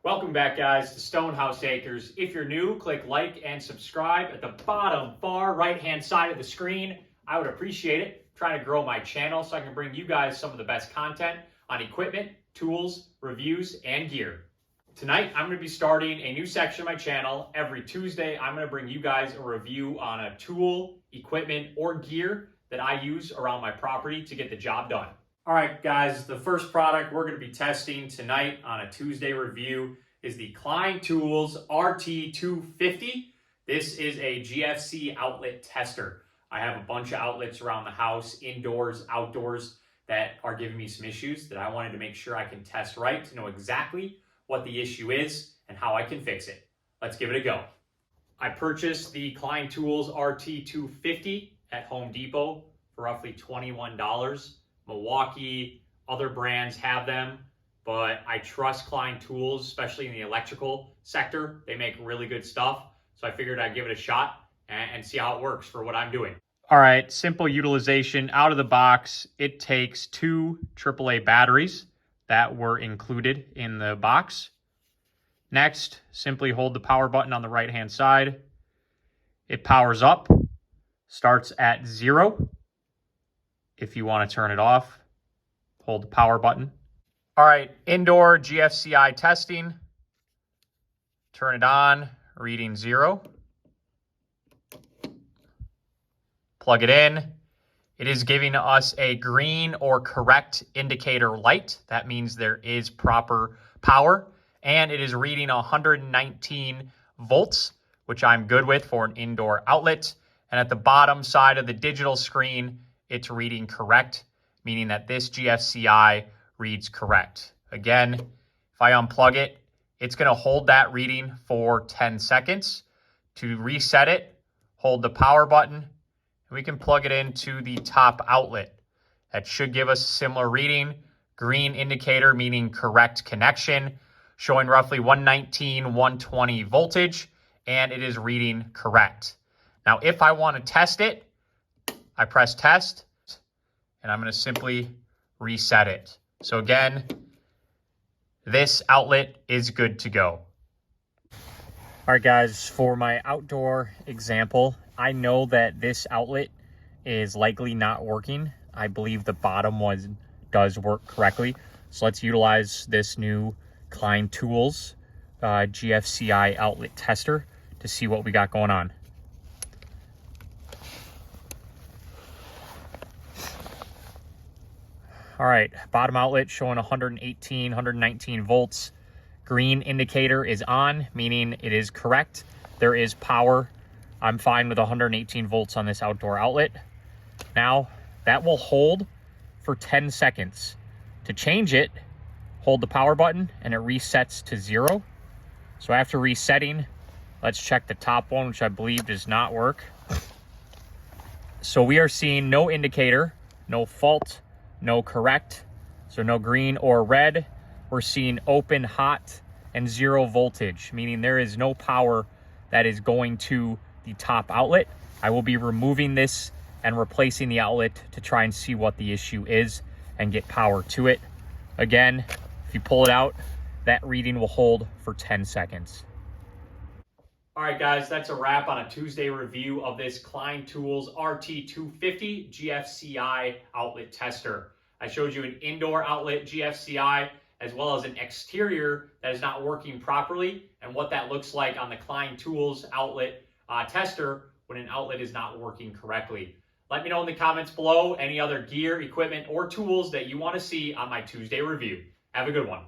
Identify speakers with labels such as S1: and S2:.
S1: Welcome back, guys, to Stonehouse Acres. If you're new, click like and subscribe at the bottom far right-hand side of the screen. I would appreciate it. I'm trying to grow my channel so I can bring you guys some of the best content on equipment, tools, reviews, and gear. Tonight, I'm going to be starting a new section of my channel. Every Tuesday, I'm going to bring you guys a review on a tool, equipment, or gear that I use around my property to get the job done. All right, guys, the first product we're going to be testing tonight on a Tuesday review is the Klein Tools RT250. This is a GFCI outlet tester. I have a bunch of outlets around the house, indoors, outdoors, that are giving me some issues that I wanted to make sure I can test right to know exactly what the issue is and how I can fix it. Let's give it a go. I purchased the Klein Tools RT250 at Home Depot for roughly $21. Milwaukee, other brands have them, but I trust Klein Tools, especially in the electrical sector. They make really good stuff, so I figured I'd give it a shot and see how it works for what I'm doing. All right, simple utilization out of the box. It takes 2 AAA batteries that were included in the box. Next, simply hold the power button on the right-hand side. It powers up, starts at 0. If you want to turn it off, hold the power button. All right, indoor GFCI testing. Turn it on, reading 0. Plug it in. It is giving us a green or correct indicator light. That means there is proper power. And it is reading 119 volts, which I'm good with for an indoor outlet. And at the bottom side of the digital screen, it's reading correct, meaning that this GFCI reads correct. Again, if I unplug it, it's going to hold that reading for 10 seconds. To reset it, hold the power button, and we can plug it into the top outlet. That should give us a similar reading. Green indicator meaning correct connection, showing roughly 119, 120 voltage, and it is reading correct. Now, if I want to test it, I press test, and I'm going to simply reset it. So again, this outlet is good to go. All right, guys, for my outdoor example, I know that this outlet is likely not working. I believe the bottom one does work correctly. So let's utilize this new Klein Tools GFCI outlet tester to see what we got going on. All right, bottom outlet showing 118, 119 volts. Green indicator is on, meaning it is correct. There is power. I'm fine with 118 volts on this outdoor outlet. Now, that will hold for 10 seconds. To change it, hold the power button and it resets to 0. So after resetting, let's check the top one, which I believe does not work. So we are seeing no indicator, no fault, no correct, so no green or red. We're seeing open, hot, and 0 voltage, meaning there is no power that is going to the top outlet. I will be removing this and replacing the outlet to try and see what the issue is and get power to it. Again, if you pull it out, that reading will hold for 10 seconds. All right, guys, that's a wrap on a Tuesday review of this Klein Tools RT250 GFCI outlet tester. I showed you an indoor outlet GFCI as well as an exterior that is not working properly and what that looks like on the Klein Tools outlet tester when an outlet is not working correctly. Let me know in the comments below any other gear, equipment, or tools that you want to see on my Tuesday review. Have a good one.